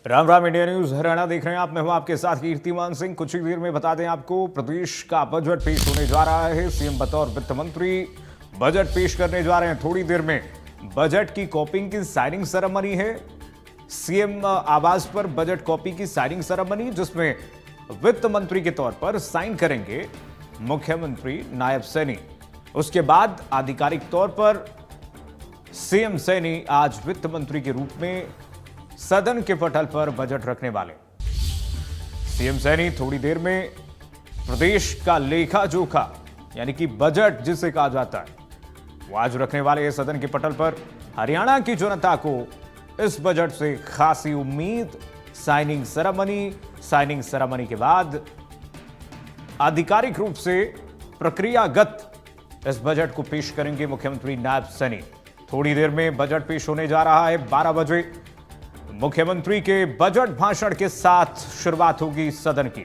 Ram Ram. India news Haryana देख रहे हैं आप। मैं हूं आपके साथ कीर्तिमान सिंह। कुछ ही देर में बता दें आपको, प्रदेश का बजट पेश होने जा रहा है। सीएम बतौर वित्त मंत्री बजट पेश करने जा रहे हैं। थोड़ी देर में बजट की कॉपिंग की साइनिंग सेरेमनी है। सीएम आवास पर बजट कॉपी की साइनिंग सेरेमनी, जिसमें वित्त मंत्री के तौर पर साइन करेंगे मुख्यमंत्री नायब सैनी। उसके बाद आधिकारिक तौर पर सीएम सैनी आज वित्त मंत्री के रूप में सदन के पटल पर बजट रखने वाले। सीएम सैनी थोड़ी देर में प्रदेश का लेखा जोखा यानी कि बजट जिसे कहा जाता है, वो आज रखने वाले हैं सदन के पटल पर। हरियाणा की जनता को इस बजट से खासी उम्मीद। साइनिंग सेरेमनी के बाद आधिकारिक रूप से प्रक्रियागत इस बजट को पेश करेंगे मुख्यमंत्री नायब सैनी। थोड़ी देर में बजट पेश होने जा रहा है। 12 बजे मुख्यमंत्री के बजट भाषण के साथ शुरुआत होगी सदन की।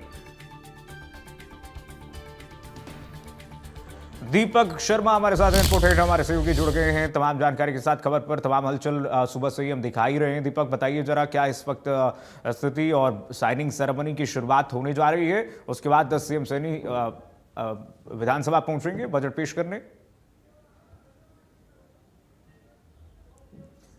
दीपक शर्मा हमारे साथ रिपोर्टर, हमारे सहयोगी जुड़ गए हैं तमाम जानकारी के साथ। खबर पर तमाम हलचल सुबह से ही हम दिखाई रहे हैं। दीपक, बताइए जरा, क्या इस वक्त स्थिति और साइनिंग सेरेमनी की शुरुआत होने जा रही है, उसके बाद सीएम सैनी विधानसभा पहुंचेंगे बजट पेश करने।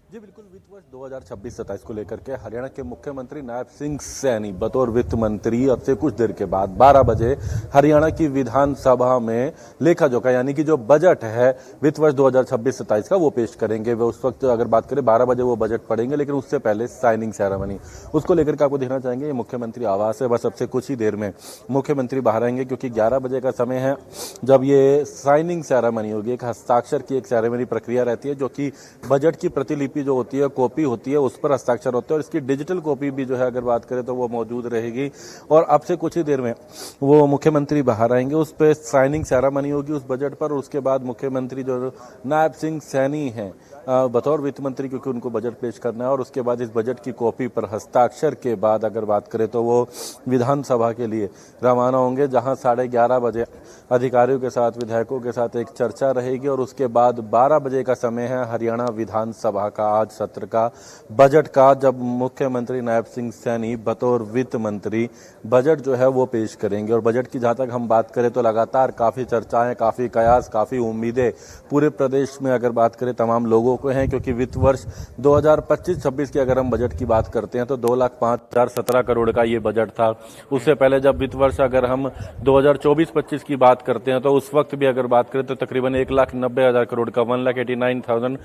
जी बिल्कुल, वित्त वर्ष 2026-27 को लेकर के हरियाणा के मुख्यमंत्री नायब सिंह सैनी बतौर वित्त मंत्री अब से कुछ देर के बाद 12 बजे हरियाणा की विधानसभा में लेखा जोखा यानी कि जो बजट है वित्त वर्ष 2026-27 का वो पेश करेंगे। वे उस वक्त अगर बात करें 12 बजे वो बजट पढ़ेंगे, लेकिन उससे पहले साइनिंग सेरेमनी, उसको लेकर के आपको देखना चाहेंगे। ये मुख्यमंत्री आवास है, बस अब से कुछ ही देर में मुख्यमंत्री बाहर आएंगे, क्योंकि 11 बजे का समय है जब ये साइनिंग सेरेमनी होगी। एक हस्ताक्षर की एक सेरेमनी प्रक्रिया रहती है, जो कि बजट की प्रतिलिपि जो होती है, कॉपी होती है, उस पर हस्ताक्षर होते हैं, और इसकी डिजिटल कॉपी भी जो है अगर बात करें तो वो मौजूद रहेगी। और अब से कुछ ही देर में वो मुख्यमंत्री बाहर आएंगे, उस पर साइनिंग सेरेमनी होगी उस बजट पर। और उसके बाद मुख्यमंत्री जो नायब सिंह सैनी हैं बतौर वित्त मंत्री, क्योंकि उनको बजट पेश करना है, और उसके बाद इस बजट की कॉपी पर हस्ताक्षर के बाद अगर बात करें तो वो विधानसभा के लिए रवाना होंगे, जहां 11:30 बजे अधिकारियों के साथ, विधायकों के साथ एक चर्चा रहेगी। और उसके बाद 12 बजे का समय है हरियाणा विधानसभा का आज सत्र का, बजट का, जब मुख्यमंत्री नायब सिंह सैनी बतौर वित्त मंत्री बजट जो है वो पेश करेंगे। और बजट की जहां तक हम बात करें तो लगातार काफी चर्चाएं, काफी कयास, काफी उम्मीदें पूरे प्रदेश में अगर बात करें तमाम लोगों को हैं, क्योंकि वित्त वर्ष 2025-26 की अगर हम बजट की बात करते हैं तो 2,05,017 करोड़ का ये बजट था। उससे पहले जब वित्त वर्ष अगर हम 2024-25 की बात करते हैं तो उस वक्त भी अगर बात करें तो तकरीबन 1,90,000 करोड़ का 1,89,000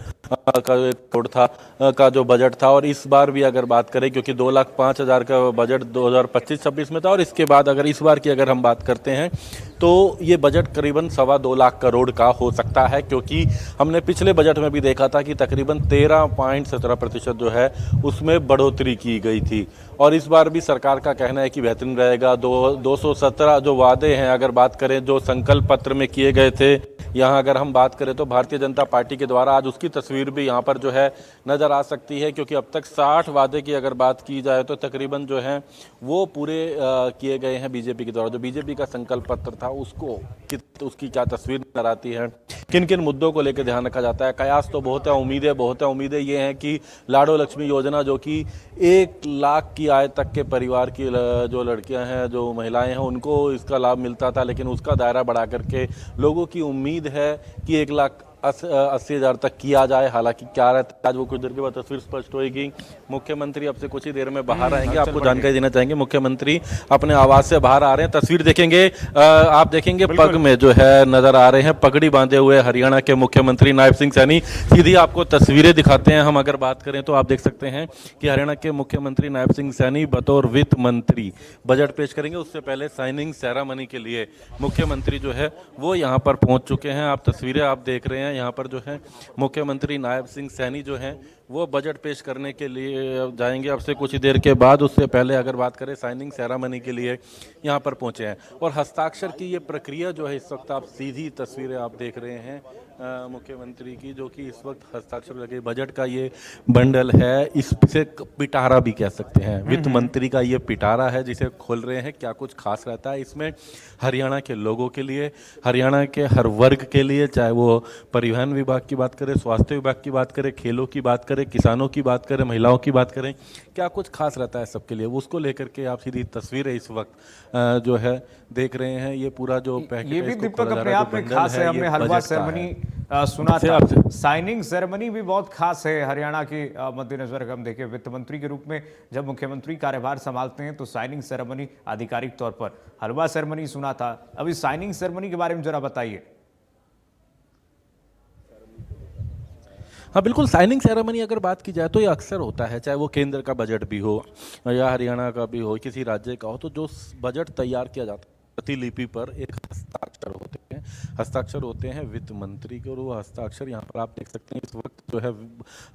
का करोड़ था का जो बजट था। और इस बार भी अगर बात करें, क्योंकि 2,05,000 का बजट 2025-26 में था, और इसके बाद अगर इस बार की अगर हम बात करते हैं तो ये बजट करीबन 2.25 लाख करोड़ का हो सकता है, क्योंकि हमने पिछले बजट में भी देखा था कि तकरीबन 13.17% जो है उसमें बढ़ोतरी की गई थी। और इस बार भी सरकार का कहना है कि बेहतरीन रहेगा। 217 जो वादे हैं अगर बात करें, जो संकल्प पत्र में किए गए थे, यहाँ अगर हम बात करें तो भारतीय जनता पार्टी के द्वारा आज उसकी तस्वीर भी यहाँ पर जो है नजर आ सकती है, क्योंकि अब तक 60 वादे की अगर बात की जाए तो तकरीबन जो है वो पूरे किए गए हैं बीजेपी के द्वारा। जो बीजेपी का संकल्प पत्र था उसकी क्या तस्वीर नजर आती है, किन किन मुद्दों को लेकर ध्यान रखा जाता है। कयास तो बहुत है, उम्मीदें बहुत है। उम्मीदें ये हैं कि लाडो लक्ष्मी योजना, जो कि 1 लाख की आय तक के परिवार की जो लड़कियां हैं, जो महिलाएं हैं, उनको इसका लाभ मिलता था, लेकिन उसका दायरा बढ़ा करके लोगों की उम्मीद है कि 1,80,000 तक किया जाए। हालांकि क्या रहता है, आज वो कुछ देर के बाद तस्वीर स्पष्ट होगी। मुख्यमंत्री अब से कुछ ही देर में बाहर आएंगे। आपको जानकारी देना चाहेंगे, मुख्यमंत्री अपने आवास से बाहर आ रहे हैं। तस्वीर देखेंगे, आप देखेंगे पग में जो है नजर आ रहे हैं पगड़ी बांधे हुए हरियाणा के मुख्यमंत्री नायब सिंह सैनी। सीधी आपको तस्वीरें दिखाते हैं। हम अगर बात करें तो आप देख सकते हैं कि हरियाणा के मुख्यमंत्री नायब सिंह सैनी बतौर वित्त मंत्री बजट पेश करेंगे। उससे पहले साइनिंग सेरेमनी के लिए मुख्यमंत्री जो है वो यहाँ पर पहुंच चुके हैं। आप तस्वीरें आप देख रहे हैं, यहाँ पर जो है मुख्यमंत्री नायब सिंह सैनी जो हैं वो बजट पेश करने के लिए जाएंगे अब से कुछ ही देर के बाद। उससे पहले अगर बात करें साइनिंग सेरेमनी के लिए यहाँ पर पहुंचे हैं। और हस्ताक्षर की ये प्रक्रिया जो है, इस वक्त आप सीधी तस्वीरें आप देख रहे हैं, मुख्यमंत्री की, जो कि इस वक्त हस्ताक्षर लगे बजट का ये बंडल है, इसे पिटारा भी कह सकते हैं। वित्त मंत्री का ये पिटारा है जिसे खोल रहे हैं। क्या कुछ खास रहता है इसमें हरियाणा के लोगों के लिए, हरियाणा के हर वर्ग के लिए, चाहे वो परिवहन विभाग की बात करें, स्वास्थ्य विभाग की बात करें, खेलों की बात करें, किसानों की बात करें, महिलाओं की बात करें, क्या कुछ खास रहता है सबके लिए, उसको लेकर के आप सीधी तस्वीरें इस वक्त जो है देख रहे हैं। ये पूरा जो पैकेट ये है, भी इसको दीपक खोला जा अपने रहा आप में जो खास बंडल है। ये हमने हलवा बजट का सेरेमनी है। सुना से था, आप- साइनिंग सेरेमनी भी बहुत खास है हरियाणा के मद्देनजर। हम देखें वित्त मंत्री के रूप में जब मुख्यमंत्री कार्यभार संभालते हैं तो साइनिंग सेरेमनी आधिकारिक तौर पर, हलवा सेरेमनी सुना था। अभी साइनिंग सेरेमनी के बारे में जरा बताइए। हाँ बिल्कुल, साइनिंग सेरेमनी अगर बात की जाए तो ये अक्सर होता है, चाहे वो केंद्र का बजट भी हो या हरियाणा का भी हो, किसी राज्य का हो, तो जो बजट तैयार किया जाता है प्रतिलिपि पर एक हस्ताक्षर होते हैं। हस्ताक्षर होते हैं वित्त मंत्री के, और वो हस्ताक्षर यहाँ पर आप देख सकते हैं इस वक्त जो है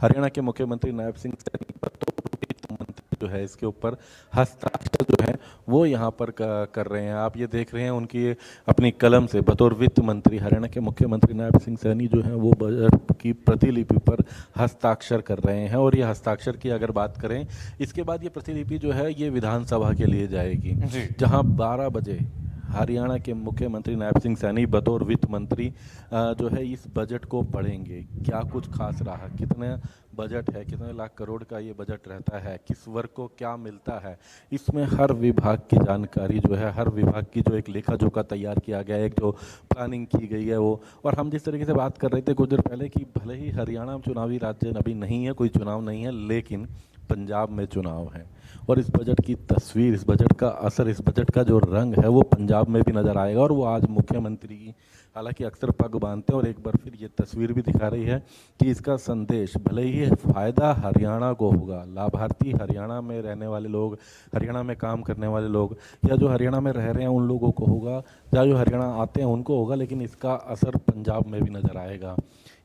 हरियाणा के मुख्यमंत्री नायब सिंह सैनी वित्त मंत्री जो है इसके ऊपर हस्ताक्षर जो है वो यहाँ पर कर रहे हैं। आप ये देख रहे हैं उनकी अपनी कलम से बतौर वित्त मंत्री हरियाणा के मुख्यमंत्री नायब सिंह सैनी जो है वो बजट की प्रतिलिपि पर हस्ताक्षर कर रहे हैं। और ये हस्ताक्षर की अगर बात करें, इसके बाद ये प्रतिलिपि जो है ये विधानसभा के लिए जाएगी, जहाँ 12 बजे हरियाणा के मुख्यमंत्री नायब सिंह सैनी बतौर वित्त मंत्री जो है इस बजट को पढ़ेंगे। क्या कुछ खास रहा, कितना बजट है, कितने लाख करोड़ का ये बजट रहता है, किस वर्ग को क्या मिलता है, इसमें हर विभाग की जानकारी जो है, हर विभाग की जो एक लेखा जोखा तैयार किया गया है, एक जो प्लानिंग की गई है वो। और हम जिस तरीके से बात कर रहे थे कुछ देर पहले कि भले ही हरियाणा चुनावी राज्य अभी नहीं है, कोई चुनाव नहीं है, लेकिन पंजाब में चुनाव है और इस बजट की तस्वीर, इस बजट का असर, इस बजट का जो रंग है वो पंजाब में भी नज़र आएगा। और वो आज मुख्यमंत्री की, हालांकि अक्सर पग बांधते हैं और एक बार फिर ये तस्वीर भी दिखा रही है कि इसका संदेश भले ही फ़ायदा हरियाणा को होगा, लाभार्थी हरियाणा में रहने वाले लोग, हरियाणा में काम करने वाले लोग या जो हरियाणा में रह रहे हैं उन लोगों को होगा, या जो हरियाणा आते हैं उनको होगा, लेकिन इसका असर पंजाब में भी नज़र आएगा।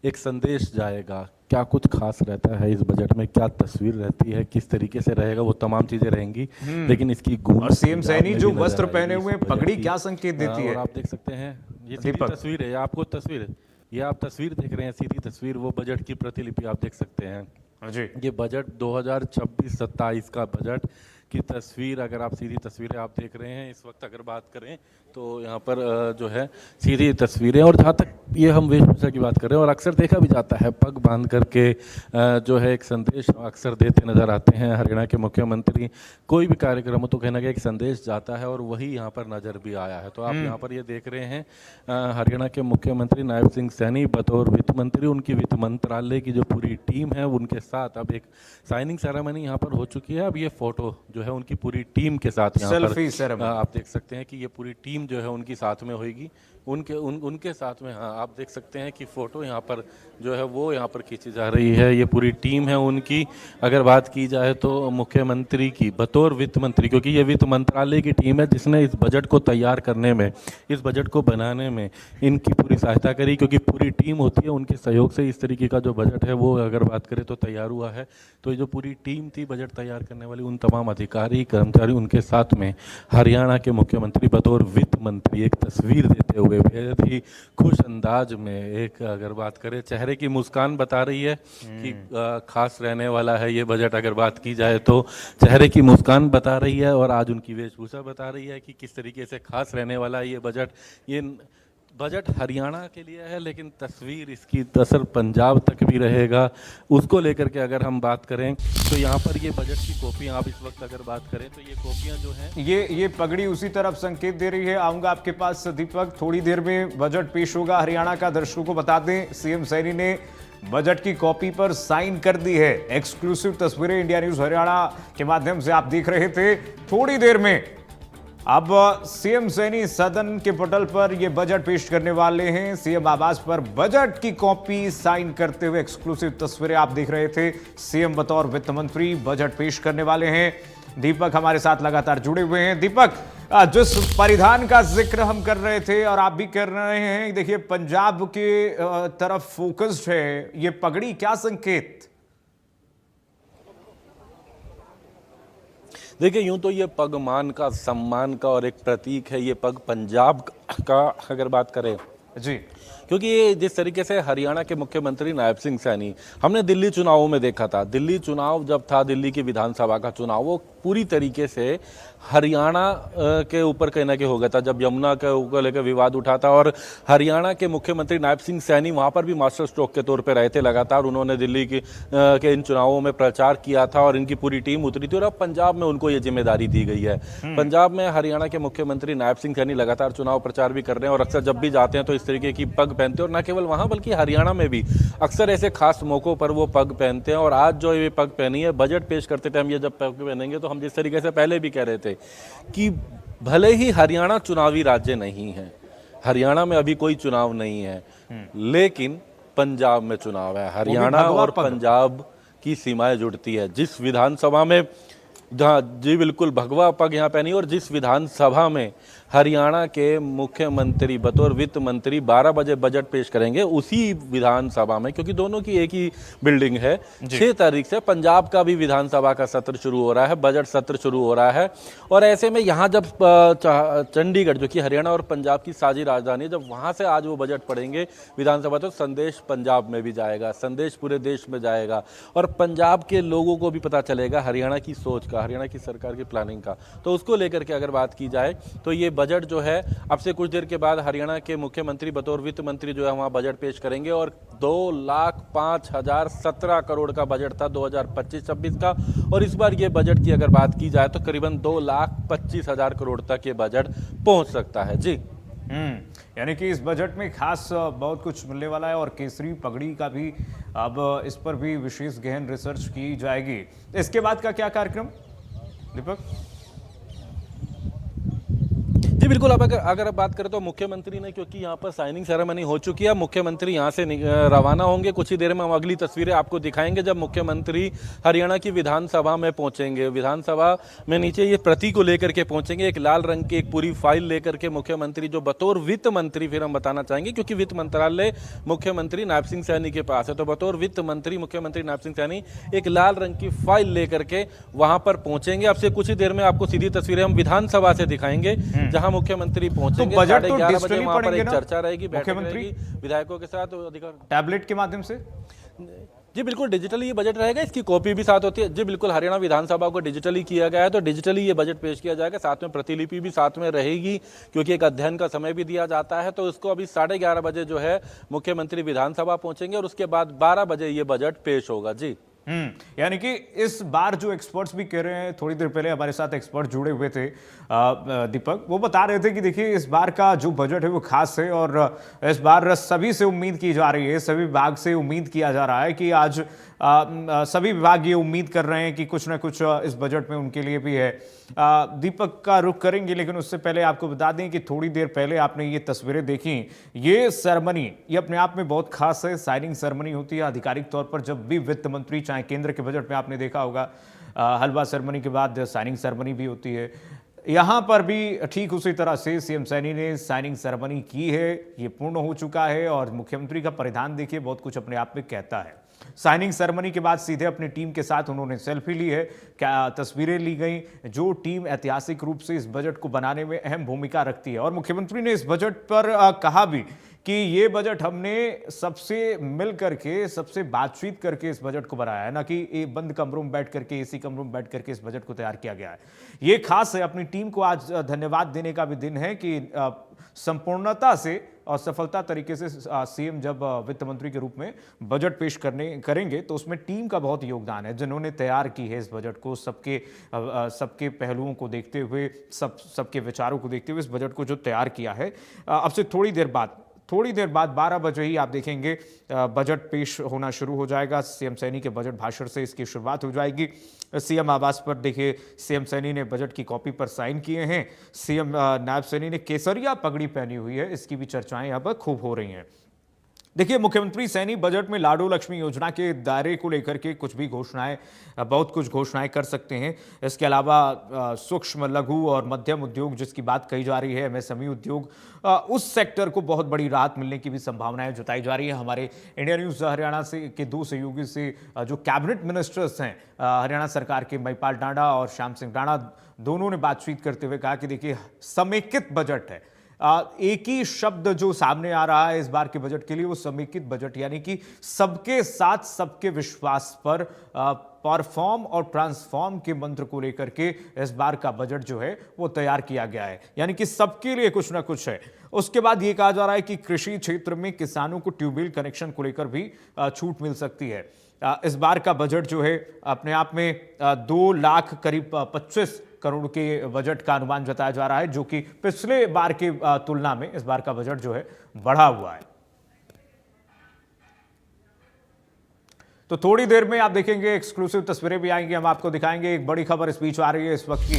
एक संदेश जाएगा। क्या कुछ खास रहता है इस बजट में, क्या तस्वीर रहती है, किस तरीके से रहेगा, वो तमाम चीजें रहेंगी, लेकिन इसकी गूंज और सीएम सैनी जो पंजाब में भी वस्त्र नजर पहने आएगी हुए इस बजट पगड़ी की। क्या संकेत देती है? और आप देख सकते हैं ये सीधी तस्वीर है, आपको तस्वीर, ये आप तस्वीर देख रहे हैं, सीधी तस्वीर, वो बजट की प्रतिलिपि आप देख सकते हैं जी। ये बजट 2026-27 का बजट की तस्वीर, अगर आप सीधी तस्वीरें आप देख रहे हैं इस वक्त अगर बात करें तो यहाँ पर जो है सीधी तस्वीरें। और जहाँ तक ये हम वेशभूषा की बात कर रहे हैं, और अक्सर देखा भी जाता है पग बांध करके जो है एक संदेश अक्सर देते नज़र आते हैं हरियाणा के मुख्यमंत्री। कोई भी कार्यक्रम हो तो कहीं ना कहीं एक संदेश जाता है और वही यहाँ पर नज़र भी आया है। तो आप यहाँ पर ये देख रहे हैं हरियाणा के मुख्यमंत्री नायब सिंह सैनी बतौर वित्त मंत्री, उनकी वित्त मंत्रालय की जो पूरी टीम है उनके साथ अब एक साइनिंग सेरेमनी यहाँ पर हो चुकी है। अब ये फोटो जो है उनकी पूरी टीम के साथ यहाँ पर आप देख सकते हैं कि ये पूरी टीम जो है उनकी साथ में होगी, उनके साथ में। हाँ, आप देख सकते हैं कि फोटो यहाँ पर जो है वो यहाँ पर खींची जा रही है। ये पूरी टीम है उनकी। अगर बात की जाए तो मुख्यमंत्री की बतौर वित्त मंत्री, क्योंकि ये वित्त मंत्रालय की टीम है जिसने इस बजट को तैयार करने में, इस बजट को बनाने में इनकी पूरी सहायता करी, क्योंकि पूरी टीम होती है, उनके सहयोग से इस तरीके का जो बजट है वो अगर बात करें तो तैयार हुआ है। तो ये जो पूरी टीम थी बजट तैयार करने वाली, उन तमाम अधिकारी कर्मचारी उनके साथ में हरियाणा के मुख्यमंत्री बतौर वित्त मंत्री एक तस्वीर देते हुए बेहद ही खुश अंदाज में, एक अगर बात करें चेहरे की मुस्कान बता रही है कि खास रहने वाला है ये बजट। अगर बात की जाए तो चेहरे की मुस्कान बता रही है और आज उनकी वेशभूषा बता रही है कि किस तरीके से खास रहने वाला है ये बजट। ये बजट हरियाणा के लिए है, लेकिन तस्वीर इसकी असर पंजाब तक भी रहेगा। उसको लेकर के अगर हम बात करें तो यहाँ पर ये बजट की कॉपियाँ आप इस वक्त अगर बात करें तो ये कॉपियाँ जो हैं, ये पगड़ी उसी तरफ संकेत दे रही है। आऊंगा आपके पास दीपक, थोड़ी देर में बजट पेश होगा हरियाणा का। दर्शकों को बता दें सीएम सैनी ने बजट की कॉपी पर साइन कर दी है। एक्सक्लूसिव तस्वीरें इंडिया न्यूज हरियाणा के माध्यम से आप देख रहे थे। थोड़ी देर में अब सीएम सैनी सदन के पटल पर यह बजट पेश करने वाले हैं। सीएम आवास पर बजट की कॉपी साइन करते हुए एक्सक्लूसिव तस्वीरें आप देख रहे थे। सीएम बतौर वित्त मंत्री बजट पेश करने वाले हैं। दीपक हमारे साथ लगातार जुड़े हुए हैं। दीपक, जिस परिधान का जिक्र हम कर रहे थे और आप भी कर रहे हैं, देखिए पंजाब के तरफ फोकस्ड है ये पगड़ी, क्या संकेत? देखिए यूं तो ये पग मान का, सम्मान का और एक प्रतीक है। ये पग पंजाब का अगर बात करें जी, क्योंकि ये जिस तरीके से हरियाणा के मुख्यमंत्री नायब सिंह सैनी, हमने दिल्ली चुनावों में देखा था, दिल्ली चुनाव जब था, दिल्ली की विधानसभा का चुनाव, वो पूरी तरीके से हरियाणा के ऊपर कहीं ना कहीं हो गया था, जब यमुना के ऊपर लेकर विवाद उठा था और हरियाणा के मुख्यमंत्री नायब सिंह सैनी वहां पर भी मास्टर स्ट्रोक के तौर पे रहे थे लगातार। उन्होंने दिल्ली के इन चुनावों में प्रचार किया था और इनकी पूरी टीम उतरी थी और अब पंजाब में उनको ये जिम्मेदारी दी गई है। पंजाब में हरियाणा के मुख्यमंत्री नायब सिंह सैनी लगातार चुनाव प्रचार भी कर रहे हैं और अक्सर जब भी जाते हैं तो इस तरीके की पग पहनते हैं और न केवल वहां बल्कि हरियाणा में भी अक्सर ऐसे खास मौकों पर वो पग पहनते हैं। और आज जो ये पग पहनी है, बजट पेश करते टाइम ये जब पग पहनेंगे तो हम जिस तरीके से पहले भी कह रहे थे कि भले ही हरियाणा चुनावी राज्य नहीं है, हरियाणा में अभी कोई चुनाव नहीं है, लेकिन पंजाब में चुनाव है। हरियाणा और पंजाब की सीमाएं जुड़ती है। जिस विधानसभा में, जहाँ जी बिल्कुल भगवा पग यहाँ पहनी, और जिस विधानसभा में हरियाणा के मुख्यमंत्री बतौर वित्त मंत्री 12 बजे बजट पेश करेंगे, उसी विधानसभा में, क्योंकि दोनों की एक ही बिल्डिंग है, 6 तारीख से पंजाब का भी विधानसभा का सत्र शुरू हो रहा है, बजट सत्र शुरू हो रहा है। और ऐसे में यहाँ जब चंडीगढ़, जो कि हरियाणा और पंजाब की साझी राजधानी है, जब वहाँ से आज वो बजट पढ़ेंगे विधानसभा, तो संदेश पंजाब में भी जाएगा, संदेश पूरे देश में जाएगा और पंजाब के लोगों को भी पता चलेगा हरियाणा की सोच का, हरियाणा की सरकार की प्लानिंग का। तो उसको लेकर के अगर बात की जाए तो ये बजट जो है, अब से कुछ देर के बाद हरियाणा के मुख्यमंत्री बतौर वित्त मंत्री जो है वहां बजट पेश करेंगे और 2,05,017 करोड़ का बजट था 2025-26 का, और इस बार ये बजट की अगर बात की जाए तो करीबन 2,25,000 करोड़ तक ये बजट पहुंच सकता है। जी यानी कि इस बजट में खास बहुत कुछ मिलने वाला है और केसरी पगड़ी का भी अब इस पर भी विशेष गहन रिसर्च की जाएगी। इसके बाद का क्या कार्यक्रम, दीपक? जी बिल्कुल, अब अगर आप बात करें तो मुख्यमंत्री ने, क्योंकि यहाँ पर साइनिंग सेरेमनी हो चुकी है, मुख्यमंत्री यहाँ से रवाना होंगे। कुछ ही देर में हम अगली तस्वीरें आपको दिखाएंगे जब मुख्यमंत्री हरियाणा की विधानसभा में पहुंचेंगे। विधानसभा में नीचे ये प्रति को लेकर के पहुंचेंगे, एक लाल रंग की एक पूरी फाइल लेकर के मुख्यमंत्री, जो बतौर वित्त मंत्री, फिर हम बताना चाहेंगे क्योंकि वित्त मंत्रालय मुख्यमंत्री नायब सिंह सैनी के पास है, तो बतौर वित्त मंत्री मुख्यमंत्री नायब सिंह सैनी एक लाल रंग की फाइल लेकर के वहां पर पहुंचेंगे। अब से कुछ ही देर में आपको सीधी तस्वीरें हम विधानसभा से दिखाएंगे जहां मुख्यमंत्री पहुंचेंगे। तो बजट तो 11:30 बजे डिजिटली वहां पर पढ़ेंगे एक ना चर्चा रहेगी, बैठक मुख्यमंत्री रहेगी विधायकों के साथ, अधिकार टैबलेट के माध्यम से। जी बिल्कुल, डिजिटली ये बजट रहेगा, इसकी कॉपी भी साथ होती है। जी बिल्कुल, हरियाणा विधानसभा को डिजिटली किया गया है, तो डिजिटली ये बजट पेश किया जाएगा, साथ में प्रतिलिपि भी साथ में रहेगी, क्योंकि एक अध्ययन का समय भी दिया जाता है। तो इसको अभी 11:30 बजे जो है मुख्यमंत्री विधानसभा पहुंचेंगे और उसके बाद 12 बजे ये बजट पेश होगा। जी यानी कि इस बार जो एक्सपर्ट्स भी कह रहे हैं, थोड़ी देर पहले हमारे साथ एक्सपर्ट जुड़े हुए थे दीपक, वो बता रहे थे कि देखिए इस बार का जो बजट है वो खास है और इस बार सभी से उम्मीद की जा रही है, सभी विभाग से उम्मीद किया जा रहा है कि आज सभी विभाग ये उम्मीद कर रहे हैं कि कुछ ना कुछ इस बजट में उनके लिए भी है। दीपक का रुख करेंगे, लेकिन उससे पहले आपको बता दें कि थोड़ी देर पहले आपने ये तस्वीरें देखी, ये सेरेमनी ये अपने आप में बहुत खास है। साइनिंग सेरेमनी होती है आधिकारिक तौर पर जब भी वित्त मंत्री, चाहे केंद्र के बजट में आपने देखा होगा हलवा सेरेमनी के बाद साइनिंग सेरेमनी भी होती है, यहाँ पर भी ठीक उसी तरह से सीएम सैनी ने साइनिंग सेरेमनी की है। ये पूर्ण हो चुका है और मुख्यमंत्री का परिधान देखिए बहुत कुछ अपने आप में कहता है। साइनिंग सेरेमनी के बाद सीधे अपनी टीम के साथ उन्होंने सेल्फी ली है, क्या तस्वीरें ली गई, जो टीम ऐतिहासिक रूप से इस बजट को बनाने में अहम भूमिका रखती है। और मुख्यमंत्री ने इस बजट पर कहा भी कि ये बजट हमने सबसे मिल करके, सबसे बातचीत करके इस बजट को बनाया है, ना कि एक बंद कमरों में बैठ करके, एसी कमरों में बैठ करके इस बजट को तैयार किया गया है। ये खास है, अपनी टीम को आज धन्यवाद देने का भी दिन है कि संपूर्णता से और सफलता तरीके से सीएम जब वित्त मंत्री के रूप में बजट पेश करेंगे तो उसमें टीम का बहुत योगदान है, जिन्होंने तैयार की है इस बजट को, सबके पहलुओं को देखते हुए, सबके विचारों को देखते हुए इस बजट को जो तैयार किया है। अब से थोड़ी देर बाद 12 बजे ही आप देखेंगे बजट पेश होना शुरू हो जाएगा। सीएम सैनी के बजट भाषण से इसकी शुरुआत हो जाएगी। सीएम आवास पर देखिए सीएम सैनी ने बजट की कॉपी पर साइन किए हैं। सीएम नायब सैनी ने केसरिया पगड़ी पहनी हुई है, इसकी भी चर्चाएं अब खूब हो रही हैं। देखिए मुख्यमंत्री सैनी बजट में लाडो लक्ष्मी योजना के दायरे को लेकर के बहुत कुछ घोषणाएं कर सकते हैं। इसके अलावा सूक्ष्म, लघु और मध्यम उद्योग जिसकी बात कही जा रही है, एमएसएमई उद्योग, उस सेक्टर को बहुत बड़ी राहत मिलने की भी संभावनाएं जताई जा रही है। हमारे इंडिया न्यूज़ हरियाणा से के 2 सहयोगी से जो कैबिनेट मिनिस्टर्स हैं हरियाणा सरकार के, महिपाल डांडा और श्याम सिंह राणा, दोनों ने बातचीत करते हुए कहा कि देखिए समेकित बजट है, एक ही शब्द जो सामने आ रहा है इस बार के बजट के लिए, वो समेकित बजट, यानी कि सबके साथ सबके विश्वास पर परफॉर्म और ट्रांसफॉर्म के मंत्र को लेकर के इस बार का बजट जो है वो तैयार किया गया है, यानी कि सबके लिए कुछ ना कुछ है। उसके बाद ये कहा जा रहा है कि कृषि क्षेत्र में किसानों को ट्यूबवेल कनेक्शन को लेकर भी छूट मिल सकती है। इस बार का बजट जो है अपने आप में 2 लाख करीब 25 करोड़ के बजट का अनुमान जताया जा रहा है, जो कि पिछले बार की तुलना में इस बार का बजट जो है बढ़ा हुआ है। तो थोड़ी देर में आप देखेंगे एक्सक्लूसिव तस्वीरें भी आएंगी, हम आपको दिखाएंगे। एक बड़ी खबर इस बीच आ रही है इस वक्त की।